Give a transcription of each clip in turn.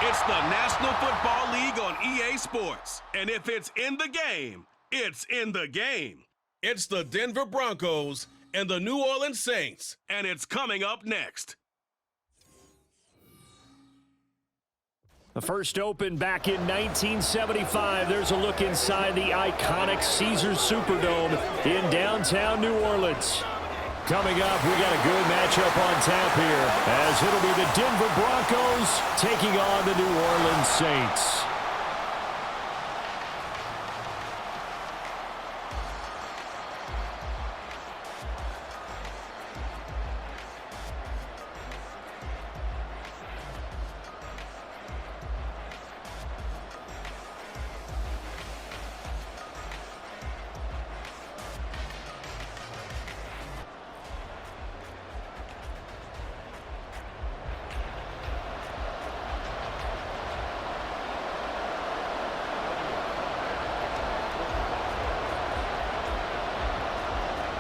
It's the National Football League on EA Sports. And if it's in the game, it's in the game. It's the Denver Broncos and the New Orleans Saints, and it's coming up next. The first opened back in 1975. There's a look inside the iconic Caesars Superdome in downtown New Orleans. Coming up, we got a good matchup on tap here, as it'll be the Denver Broncos taking on the New Orleans Saints.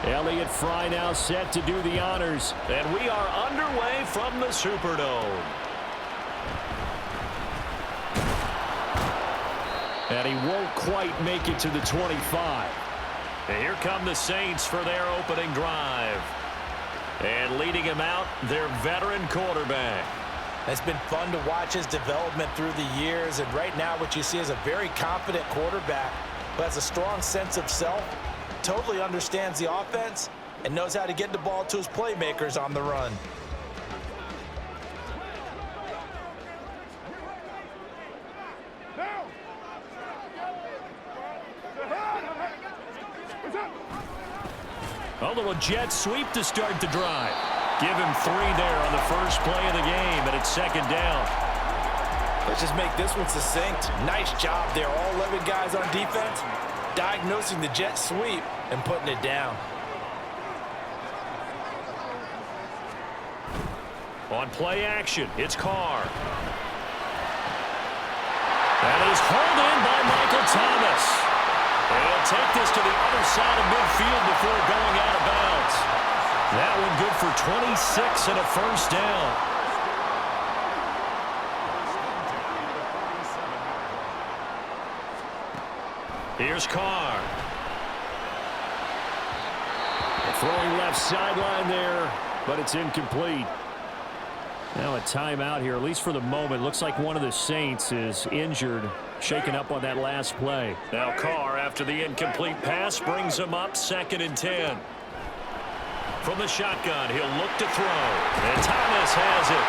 Elliott Fry now set to do the honors. And we are underway from the Superdome. And he won't quite make it to the 25. And here come the Saints for their opening drive. And leading him out, their veteran quarterback. It's been fun to watch his development through the years. And right now what you see is a very confident quarterback who has a strong sense of self, totally understands the offense, and knows how to get the ball to his playmakers on the run. A little jet sweep to start the drive. Give him 3 there on the first play of the game, and it's second down. Let's just make this one succinct. Nice job there. All 11 guys on defense diagnosing the jet sweep and putting it down. On play action, it's Carr. That is hauled in by Michael Thomas. And he'll take this to the other side of midfield before going out of bounds. That one good for 26 and a first down. Here's Carr. Throwing left sideline there, but it's incomplete. Now a timeout here, at least for the moment. Looks like one of the Saints is injured, shaken up on that last play. Now Carr, after the incomplete pass, brings him up 2nd and 10. From the shotgun, he'll look to throw. And Thomas has it.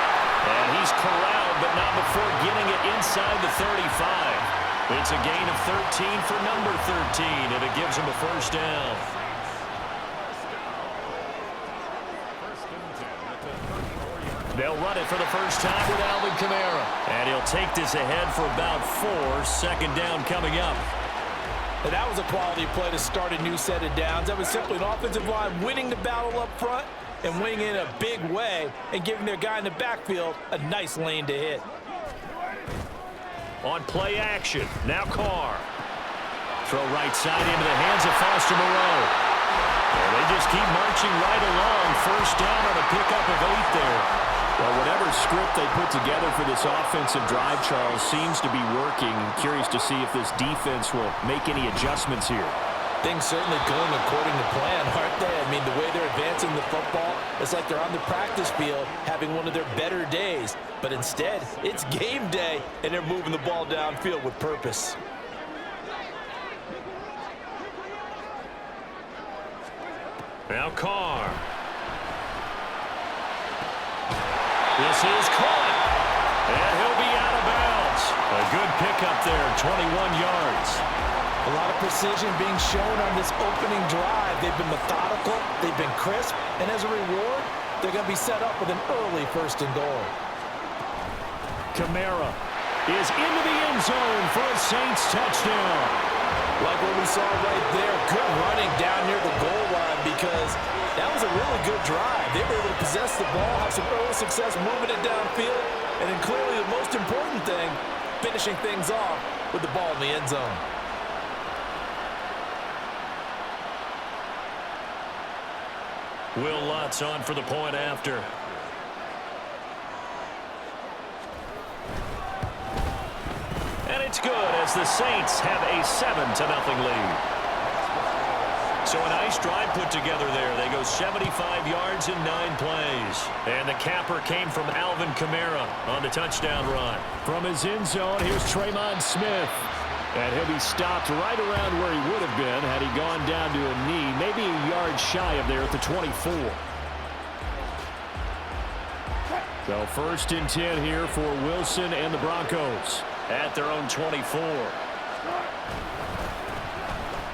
And he's corralled, but not before getting it inside the 35. It's a gain of 13 for number 13, and it gives him a first down. They'll run it for the first time with Alvin Kamara. And he'll take this ahead for about 4. Second down coming up. And that was a quality play to start a new set of downs. That was simply an offensive line winning the battle up front and winning in a big way and giving their guy in the backfield a nice lane to hit. On play action, now Carr. Throw right side into the hands of Foster Moreau. And they just keep marching right along. First down on a pickup of 8 there. Well, whatever script they put together for this offensive drive, Charles, seems to be working. I'm curious to see if this defense will make any adjustments here. Things certainly going according to plan, aren't they? I mean, the way they're advancing the football, it's like they're on the practice field having one of their better days. But instead, it's game day, and they're moving the ball downfield with purpose. Now Carr. This is caught. And he'll be out of bounds. A good pickup there, 21 yards. A lot of precision being shown on this opening drive. They've been methodical, they've been crisp, and as a reward, they're going to be set up with an early 1st and goal. Kamara is into the end zone for a Saints touchdown. Like what we saw right there, good running down near the goal line because that was a really good drive. They were able to possess the ball, have some early success moving it downfield, and then clearly the most important thing, finishing things off with the ball in the end zone. Will Lutz on for the point after. it's good as the Saints have a 7-0 lead. So a nice drive put together there. They go 75 yards in 9 plays. And the capper came from Alvin Kamara on the touchdown run. From his end zone, here's Tremon Smith. And he'll be stopped right around where he would have been had he gone down to a knee, maybe a yard shy of there at the 24. So 1st and 10 here for Wilson and the Broncos at their own 24.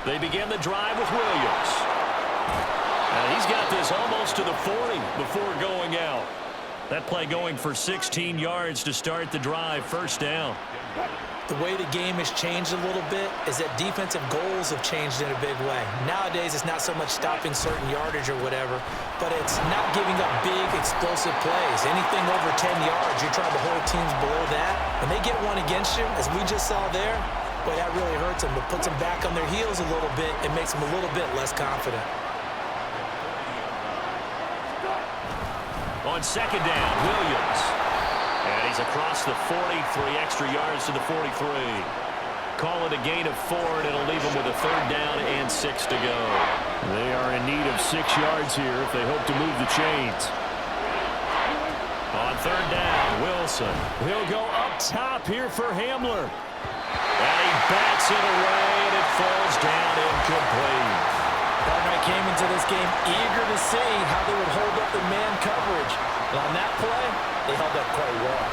They begin the drive with Williams. And he's got this almost to the 40 before going out. That play going for 16 yards to start the drive, 1st down. The way the game has changed a little bit is that defensive goals have changed in a big way. Nowadays, it's not so much stopping certain yardage or whatever, but it's not giving up big, explosive plays. Anything over 10 yards, you're trying to hold teams below that. When they get one against you, as we just saw there, boy, that really hurts them. It puts them back on their heels a little bit. It makes them a little bit less confident. On 2nd down, Williams. And he's across the 40, 3 extra yards to the 43. Call it a gain of 4, and it'll leave them with a 3rd down and 6 to go. They are in need of 6 yards here if they hope to move the chains. On 3rd down, Wilson. He'll go up top here for Hamler. And he bats it away, and it falls down incomplete. Gardner came into this game eager to see how they would hold up the man coverage. And on that play, they held up quite well.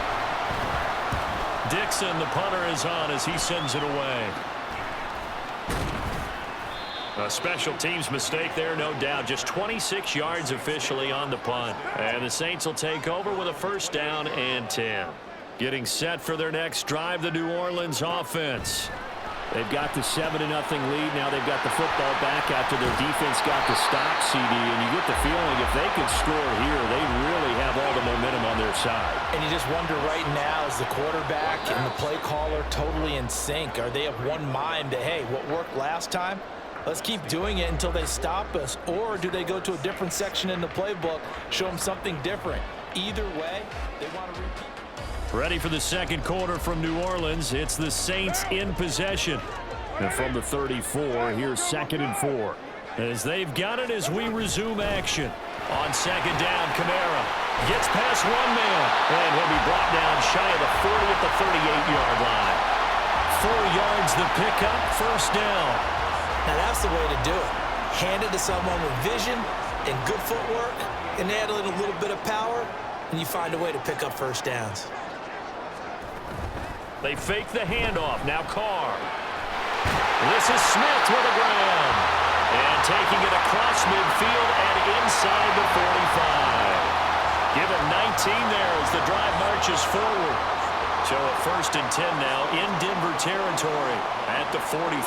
Dixon, the punter, is on as he sends it away. A special teams mistake there, no doubt. Just 26 yards officially on the punt. And the Saints will take over with a 1st down and 10. Getting set for their next drive, the New Orleans offense. They've got the 7-0 lead. Now they've got the football back after their defense got the stop, CD. And you get the feeling if they can score here, they really have all the momentum on their side. And you just wonder right now, is the quarterback and the play caller totally in sync? Are they of one mind that, hey, what worked last time, let's keep doing it until they stop us? Or do they go to a different section in the playbook, show them something different? Either way, they want to repeat. Ready for the 2nd quarter from New Orleans. It's the Saints in possession. And from the 34, here's 2nd and 4. As they've got it as we resume action. On 2nd down, Kamara gets past one man. And he'll be brought down shy of the 40 at the 38-yard line. 4 yards the pickup, 1st down. Now that's the way to do it. Hand it to someone with vision and good footwork, and add a little bit of power, and you find a way to pick up 1st downs. They fake the handoff. Now Carr. This is Smith with the ground. And taking it across midfield and inside the 45. Give him 19 there as the drive marches forward. So a 1st and 10 now in Denver territory at the 43.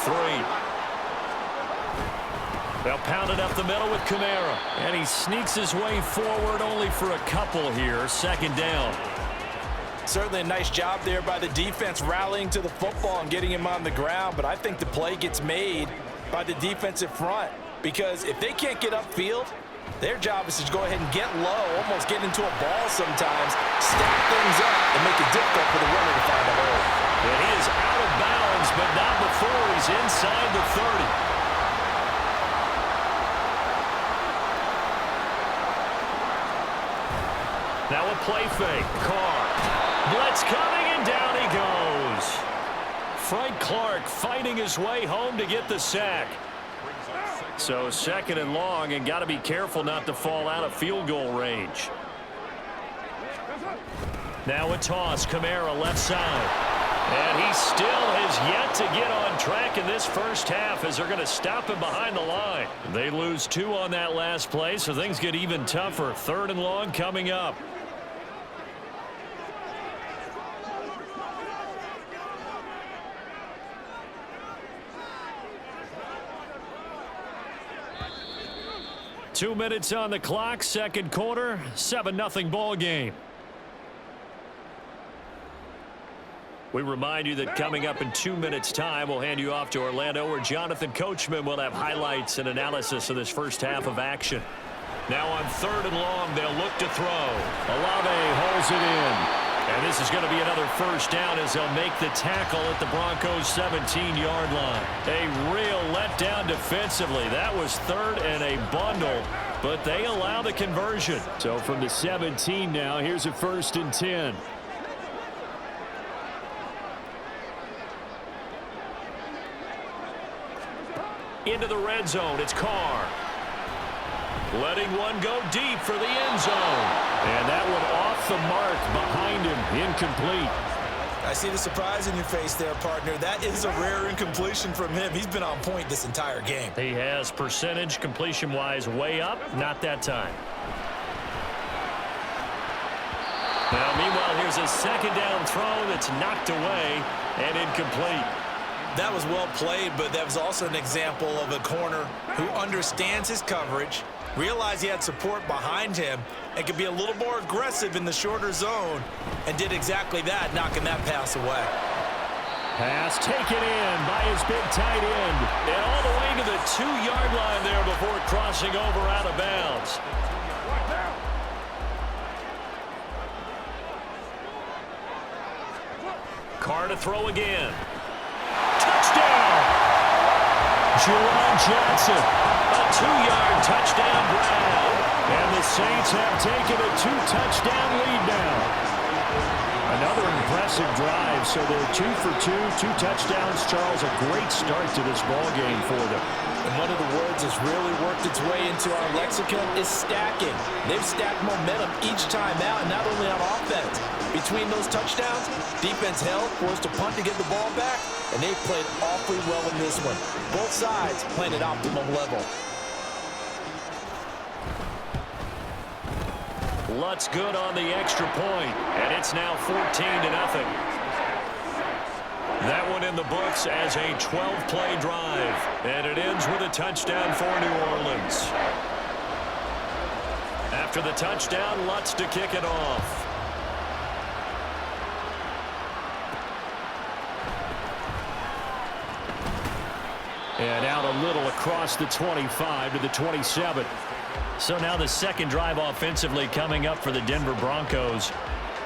They'll pound it up the middle with Kamara. And he sneaks his way forward only for a couple here. 2nd down. Certainly a nice job there by the defense rallying to the football and getting him on the ground, but I think the play gets made by the defensive front because if they can't get upfield, their job is to go ahead and get low, almost get into a ball sometimes, stack things up, and make it difficult for the runner to find a hole. And he is out of bounds, but not before he's inside the 30. Now a play fake. Carr. Blitz coming, and down he goes. Frank Clark fighting his way home to get the sack. So 2nd and long, and got to be careful not to fall out of field goal range. Now a toss. Kamara left side. And he still has yet to get on track in this 1st half as they're going to stop him behind the line. They lose 2 on that last play, so things get even tougher. 3rd and long coming up. Two minutes on the clock, 2nd quarter, 7-0 ball game. We remind you that coming up in 2 minutes' time, we'll hand you off to Orlando, where Jonathan Coachman will have highlights and analysis of this 1st half of action. Now on 3rd and long, they'll look to throw. Olave holds it in. And this is going to be another first down as they'll make the tackle at the Broncos' 17-yard line. A real letdown defensively. That was third and a bundle, but they allow the conversion. So from the 17 now, here's a 1st and 10. Into the red zone, it's Carr. Letting one go deep for the end zone. And that one off the mark behind him, incomplete. I see the surprise in your face there, partner. That is a rare incompletion from him. He's been on point this entire game. He has percentage completion-wise way up, not that time. Now, meanwhile, here's a 2nd down throw that's knocked away and incomplete. That was well played, but that was also an example of a corner who understands his coverage, realized he had support behind him, and could be a little more aggressive in the shorter zone, and did exactly that, knocking that pass away. Pass taken in by his big tight end, and all the way to the 2-yard line there before crossing over out of bounds. Carr to throw again. Touchdown! Juwan Johnson, a 2-yard touchdown grab. And the Saints have taken a 2-touchdown lead now. Another impressive drive, so they're 2 for 2, 2 touchdowns. Charles, a great start to this ball game for them. And one of the words that's really worked its way into our lexicon is stacking. They've stacked momentum each time out, and not only on offense. Between those touchdowns, defense held, forced to punt to get the ball back, and they played awfully well in this one. Both sides playing at optimum level. Lutz good on the extra point, and it's now 14-0. That one in the books as a 12-play drive, and it ends with a touchdown for New Orleans. After the touchdown, Lutz to kick it off. And out a little across the 25 to the 27. So now the second drive offensively coming up for the Denver Broncos.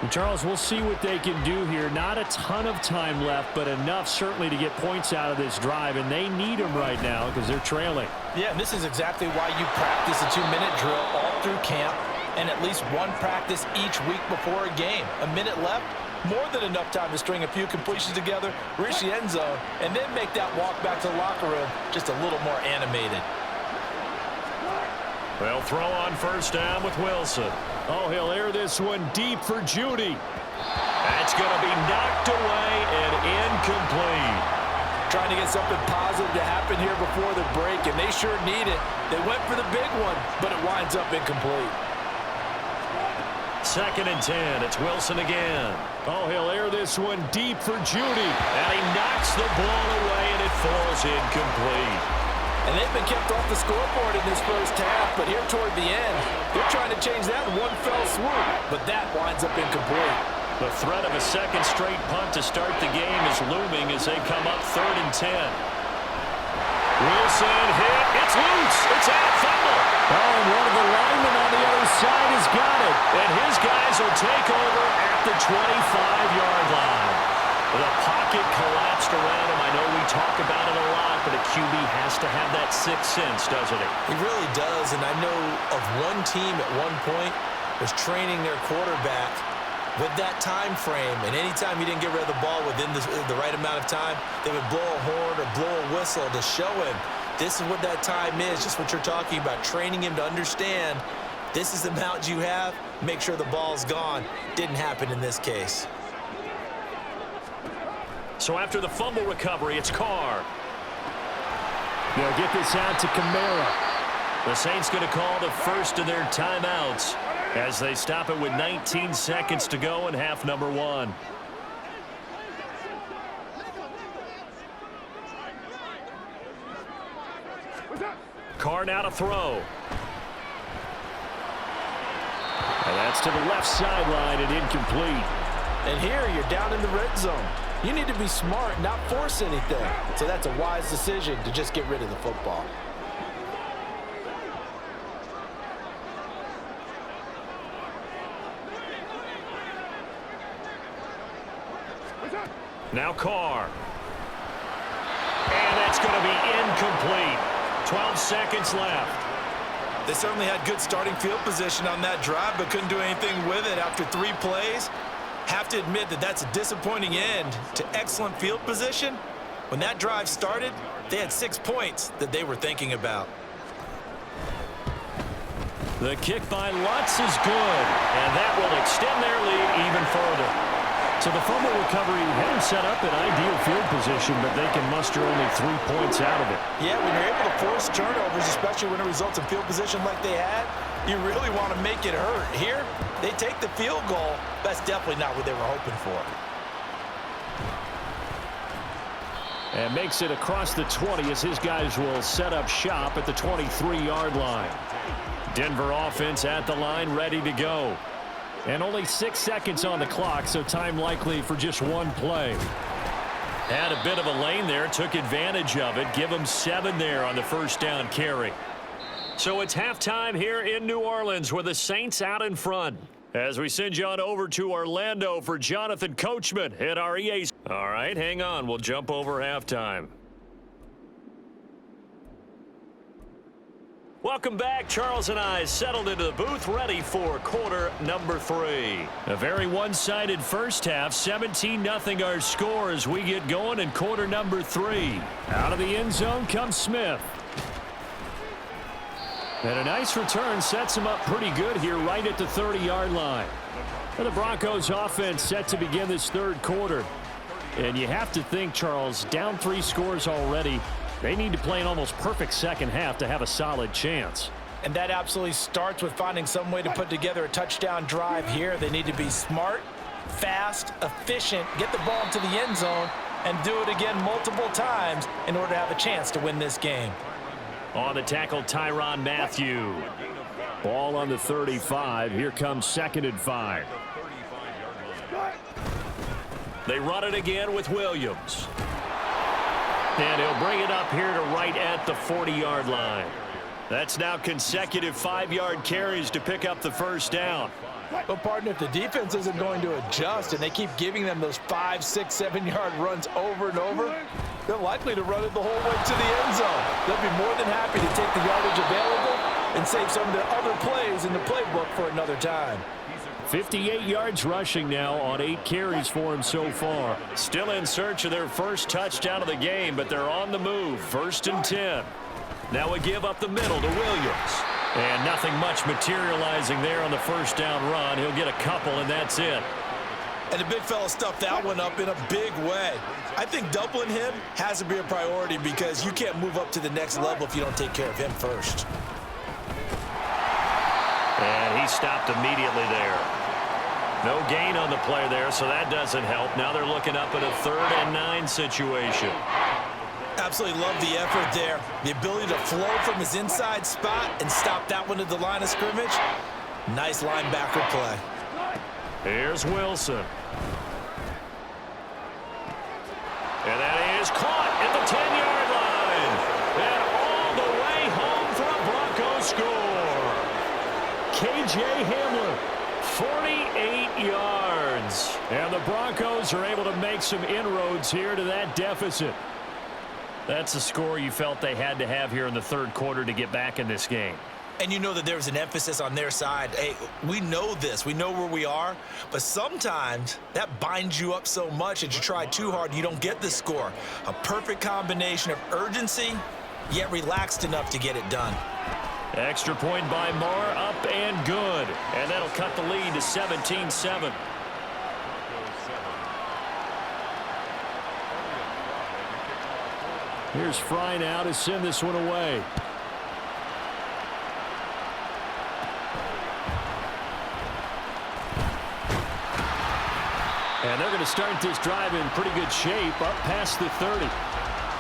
And Charles, we'll see what they can do here. Not a ton of time left, but enough certainly to get points out of this drive, and they need them right now because they're trailing. Yeah, and this is exactly why you practice a 2-minute drill all through camp and at least one practice each week before a game. A minute left, more than enough time to string a few completions together, reach the end zone, and then make that walk back to the locker room just a little more animated. They'll throw on first down with Wilson. Oh, he'll air this one deep for Judy. That's going to be knocked away and incomplete. Trying to get something positive to happen here before the break, and they sure need it. They went for the big one, but it winds up incomplete. 2nd and 10. It's Wilson again. Oh, he'll air this one deep for Judy. And he knocks the ball away, and it falls incomplete. And they've been kept off the scoreboard in this first half, but here toward the end, they're trying to change that in one fell swoop, but that winds up incomplete. The threat of a second straight punt to start the game is looming as they come up 3rd and 10. Wilson hit. It's loose. It's out. Fumble. Oh, and one of the linemen on the other side has got it. And his guys will take over at the 25-yard line. The pocket collapsed around him. I know we talk about it a lot, but a QB has to have that sixth sense, doesn't it? He really does, and I know of one team at one point was training their quarterback with that time frame, and anytime he didn't get rid of the ball within the right amount of time, they would blow a horn or blow a whistle to show him this is what that time is, just what you're talking about, training him to understand this is the amount you have, make sure the ball's gone. Didn't happen in this case. So after the fumble recovery, it's Carr. They'll get this out to Kamara. The Saints going to call the first of their timeouts as they stop it with 19 seconds to go in half number 1. Carr now to throw. And that's to the left sideline and incomplete. And here you're down in the red zone. You need to be smart, not force anything. So that's a wise decision to just get rid of the football. Now Carr. And that's going to be incomplete. 12 seconds left. They certainly had good starting field position on that drive, but couldn't do anything with it after 3 plays. Have to admit that that's a disappointing end to excellent field position. When that drive started, they had 6 points that they were thinking about. The kick by Lutz is good, and that will extend their lead even further. So the fumble recovery had them set up in ideal field position, but they can muster only 3 points out of it. Yeah, when you're able to force turnovers, especially when it results in field position like they had, you really want to make it hurt. Here, they take the field goal. That's definitely not what they were hoping for. And makes it across the 20 as his guys will set up shop at the 23-yard line. Denver offense at the line, ready to go. And only 6 seconds on the clock, so time likely for just one play. Had a bit of a lane there, took advantage of it. Give them 7 there on the first down carry. So it's halftime here in New Orleans with the Saints out in front. As we send you on over to Orlando for Jonathan Coachman at our EA. All right, hang on. We'll jump over halftime. Welcome back. Charles and I settled into the booth, ready for quarter number 3. A very one-sided first half, 17-0 our score as we get going in quarter number 3. Out of the end zone comes Smith. And a nice return sets him up pretty good here right at the 30-yard line. And the Broncos offense set to begin this third quarter. And you have to think, Charles, down 3 scores already. They need to play an almost perfect second half to have a solid chance. And that absolutely starts with finding some way to put together a touchdown drive here. They need to be smart, fast, efficient, get the ball into the end zone, and do it again multiple times in order to have a chance to win this game. On the tackle, Tyrann Mathieu. Ball on the 35. Here comes 2nd and 5. They run it again with Williams. And he'll bring it up here to right at the 40-yard line. That's now consecutive 5-yard carries to pick up the first down. Well, partner, if the defense isn't going to adjust and they keep giving them those 5, 6, 7-yard runs over and over, they're likely to run it the whole way to the end zone. They'll be more than happy to take the yardage available and save some of their other plays in the playbook for another time. 58 yards rushing now on 8 carries for him so far. Still in search of their first touchdown of the game, but they're on the move. 1st and 10. Now a give up the middle to Williams. And nothing much materializing there on the first down run. He'll get a couple, and that's it. And the big fella stuffed that one up in a big way. I think doubling him has to be a priority because you can't move up to the next level if you don't take care of him first. And he stopped immediately there. No gain on the play there, so that doesn't help. Now they're looking up at a 3rd and 9 situation. Absolutely love the effort there. The ability to flow from his inside spot and stop that one at the line of scrimmage. Nice linebacker play. Here's Wilson. And that is caught at the 10-yard line. And all the way home for a Broncos score. K.J. Hamler, 48 yards. And the Broncos are able to make some inroads here to that deficit. That's the score you felt they had to have here in the third quarter to get back in this game. And you know that there's an emphasis on their side. Hey, we know this. We know where we are. But sometimes that binds you up so much that you try too hard, you don't get the score. A perfect combination of urgency, yet relaxed enough to get it done. Extra point by Marr, up and good. And that'll cut the lead to 17-7. Here's Fry now to send this one away. And they're going to start this drive in pretty good shape, up past the 30.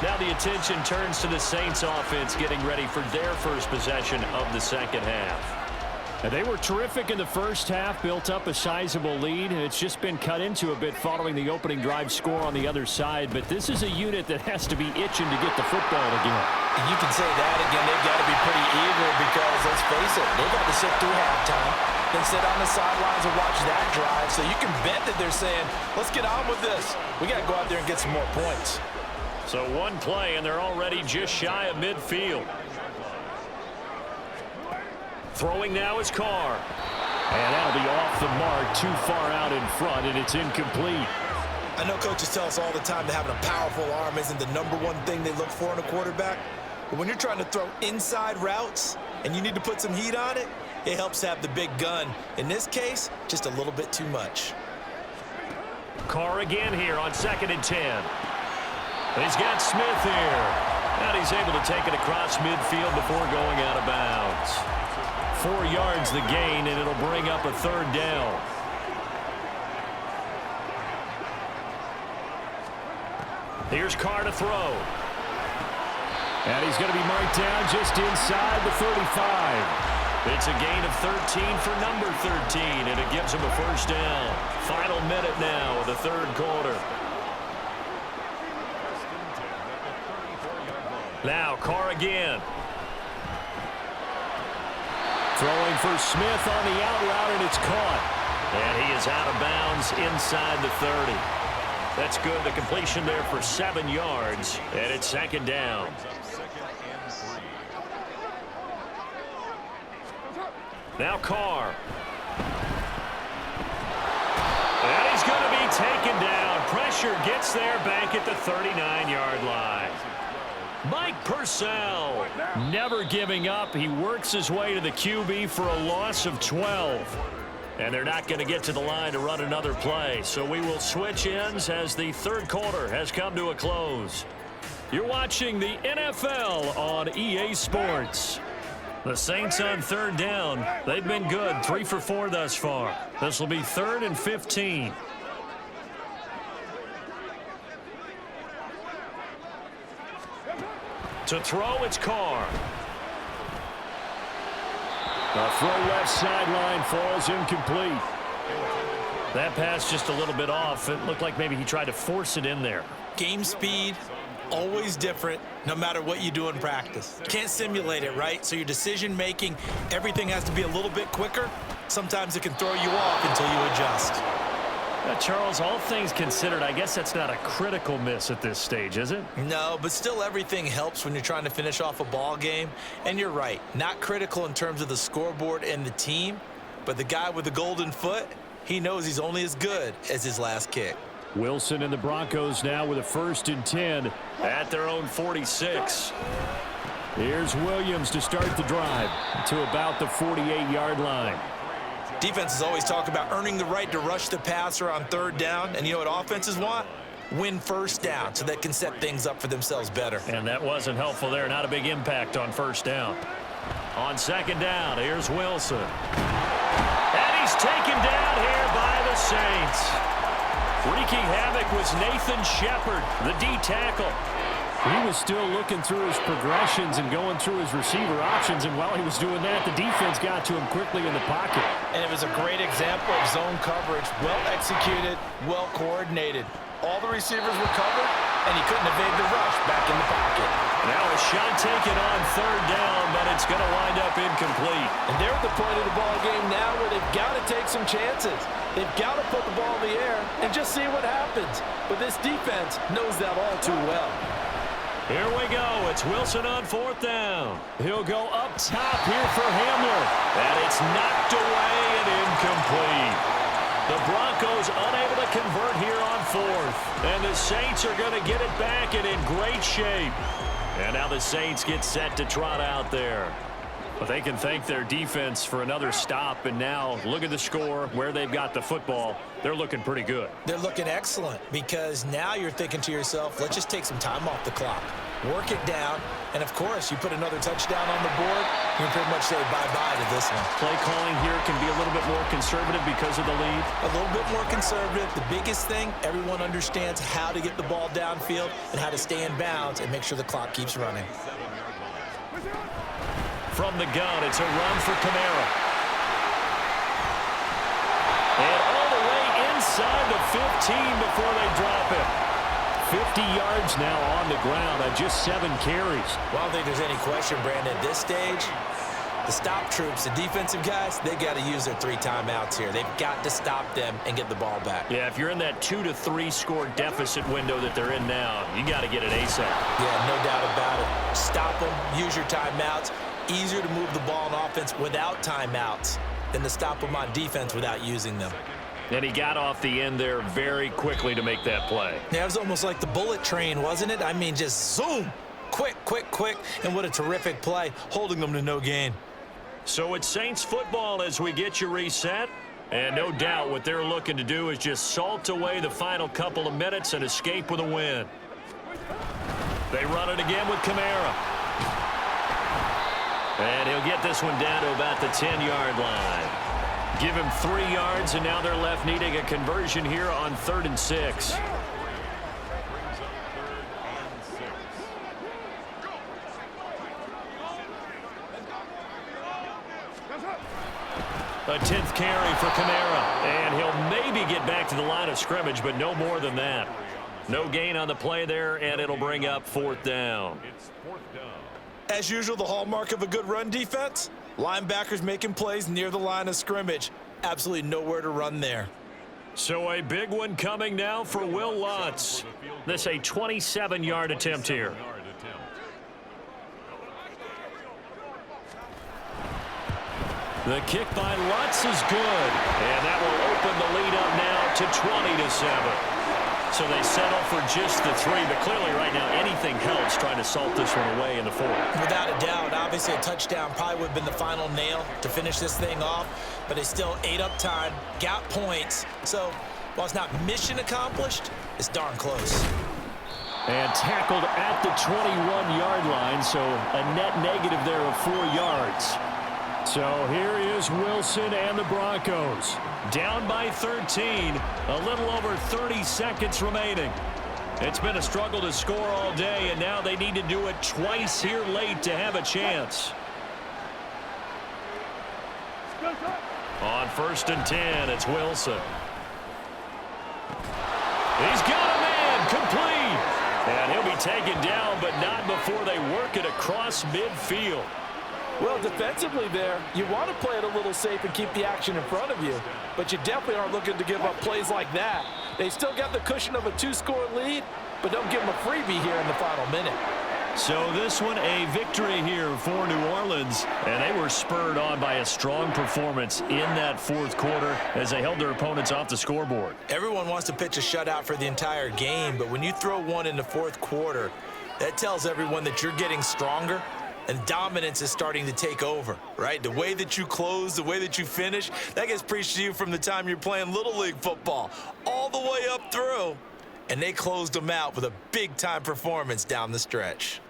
Now the attention turns to the Saints offense getting ready for their first possession of the second half. And they were terrific in the first half, built up a sizable lead. It's just been cut into a bit following the opening drive score on the other side. But this is a unit that has to be itching to get the football again. You can say that again. They've got to be pretty eager because, let's face it, they've got to sit through halftime. than sit on the sidelines and watch that drive. So you can bet that they're saying, let's get on with this. We got to go out there and get some more points. So one play, and they're already just shy of midfield. Throwing now is Carr. And that'll be off the mark, too far out in front, and it's incomplete. I know coaches tell us all the time that having a powerful arm isn't the #1 thing they look for in a quarterback. But when you're trying to throw inside routes and you need to put some heat on it, it helps have the big gun. In this case, just a little bit too much. Carr again here on 2nd and 10. He's got Smith here. And he's able to take it across midfield before going out of bounds. 4 yards the gain, and it'll bring up a 3rd down. Here's Carr to throw. And he's going to be marked down just inside the 35. It's a gain of 13 for number 13, and it gives him a 1st down. Final minute now of the 3rd quarter. Now Carr again. Throwing for Smith on the out route, and it's caught. And he is out of bounds inside the 30. That's good. The completion there for 7 yards, and it's 2nd down. Now Carr. And he's going to be taken down. Pressure gets there back at the 39-yard line. Mike Purcell never giving up. He works his way to the QB for a loss of 12. And they're not going to get to the line to run another play. So we will switch ends as the 3rd quarter has come to a close. You're watching the NFL on EA Sports. The Saints on 3rd down. They've been good, 3 for 4 thus far. This will be 3rd and 15. To throw, it's Carr. The throw left sideline falls incomplete. That pass just a little bit off. It looked like maybe he tried to force it in there. Game speed, always different, no matter what you do in practice. Can't simulate it, right? So your decision-making, everything has to be a little bit quicker. Sometimes it can throw you off until you adjust. Charles, all things considered, I guess that's not a critical miss at this stage, is it? No, but still everything helps when you're trying to finish off a ball game. And you're right, not critical in terms of the scoreboard and the team, but the guy with the golden foot, he knows he's only as good as his last kick. Wilson and the Broncos now with a 1st and 10 at their own 46. Here's Williams to start the drive to about the 48-yard line. Defenses always talk about earning the right to rush the passer on 3rd down. And you know what offenses want? Win 1st down so they can set things up for themselves better. And that wasn't helpful there. Not a big impact on 1st down. On 2nd down, here's Wilson. And he's taken down here by the Saints. Wreaking havoc was Nathan Shepard, the D tackle. He was still looking through his progressions and going through his receiver options, and while he was doing that, the defense got to him quickly in the pocket. And it was a great example of zone coverage, well executed, well coordinated. All the receivers were covered, and he couldn't evade the rush back in the pocket. Now a shot taken on 3rd down, but it's going to wind up incomplete. And they're at the point of the ball game now where they've got to take some chances. They've got to put the ball in the air and just see what happens. But this defense knows that all too well. Here we go. It's Wilson on 4th down. He'll go up top here for Hamler. And it's knocked away and incomplete. The Broncos unable to convert here on 4th. And the Saints are going to get it back and in great shape. And now the Saints get set to trot out there. But they can thank their defense for another stop. And now look at the score, where they've got the football. They're looking pretty good. They're looking excellent because now you're thinking to yourself, let's just take some time off the clock. Work it down. And, of course, you put another touchdown on the board, you can pretty much say bye-bye to this one. Play calling here can be a little bit more conservative because of the lead. A little bit more conservative. The biggest thing, everyone understands how to get the ball downfield and how to stay in bounds and make sure the clock keeps running. From the gun, it's a run for Kamara. And all the way inside the 15 before they drop it. 50 yards now on the ground on just 7 carries. Well, I don't think there's any question, Brandon, at this stage, The stop troops, the defensive guys, they got to use their 3 timeouts here. They've got to stop them and get the ball back. Yeah, if you're in that 2 to 3 score deficit window that they're in now, you got to get it ASAP. Yeah, no doubt about it. Stop them, use your timeouts. Easier to move the ball on offense without timeouts than to stop them on defense without using them. And he got off the end there very quickly to make that play. Yeah, it was almost like the bullet train, wasn't it? I mean, just zoom. Quick, quick, quick. And what a terrific play, holding them to no gain. So it's Saints football as we get you reset. And no doubt what they're looking to do is just salt away the final couple of minutes and escape with a win. They run it again with Kamara. And he'll get this one down to about the 10-yard line. Give him 3 yards, and now they're left needing a conversion here on 3rd and 6. A 10th carry for Kamara, and he'll maybe get back to the line of scrimmage, but no more than that. No gain on the play there, and it'll bring up 4th down. As usual, the hallmark of a good run defense, linebackers making plays near the line of scrimmage. Absolutely nowhere to run there. So a big one coming now for Will Lutz. This a 27-yard attempt here. The kick by Lutz is good, and that will open the lead up now to 20-7. So they settle for just the 3, but clearly right now anything helps trying to salt this one away in the 4th. Without a doubt, obviously a touchdown probably would have been the final nail to finish this thing off, but they still ate up time, got points. So while it's not mission accomplished, it's darn close. And tackled at the 21-yard line, so a net negative there of 4 yards. So here is Wilson and the Broncos. Down by 13, a little over 30 seconds remaining. It's been a struggle to score all day, and now they need to do it twice here late to have a chance. On 1st and 10, it's Wilson. He's got a man, complete. And he'll be taken down, but not before they work it across midfield. Well, defensively there, you want to play it a little safe and keep the action in front of you, but you definitely aren't looking to give up plays like that. They still got the cushion of a 2-score lead, but don't give them a freebie here in the final minute. So this one a victory here for New Orleans, and they were spurred on by a strong performance in that 4th quarter as they held their opponents off the scoreboard. Everyone wants to pitch a shutout for the entire game, but when you throw one in the 4th quarter, that tells everyone that you're getting stronger and dominance is starting to take over, right? The way that you close, the way that you finish, that gets preached to you from the time you're playing Little League football all the way up through, and they closed them out with a big-time performance down the stretch.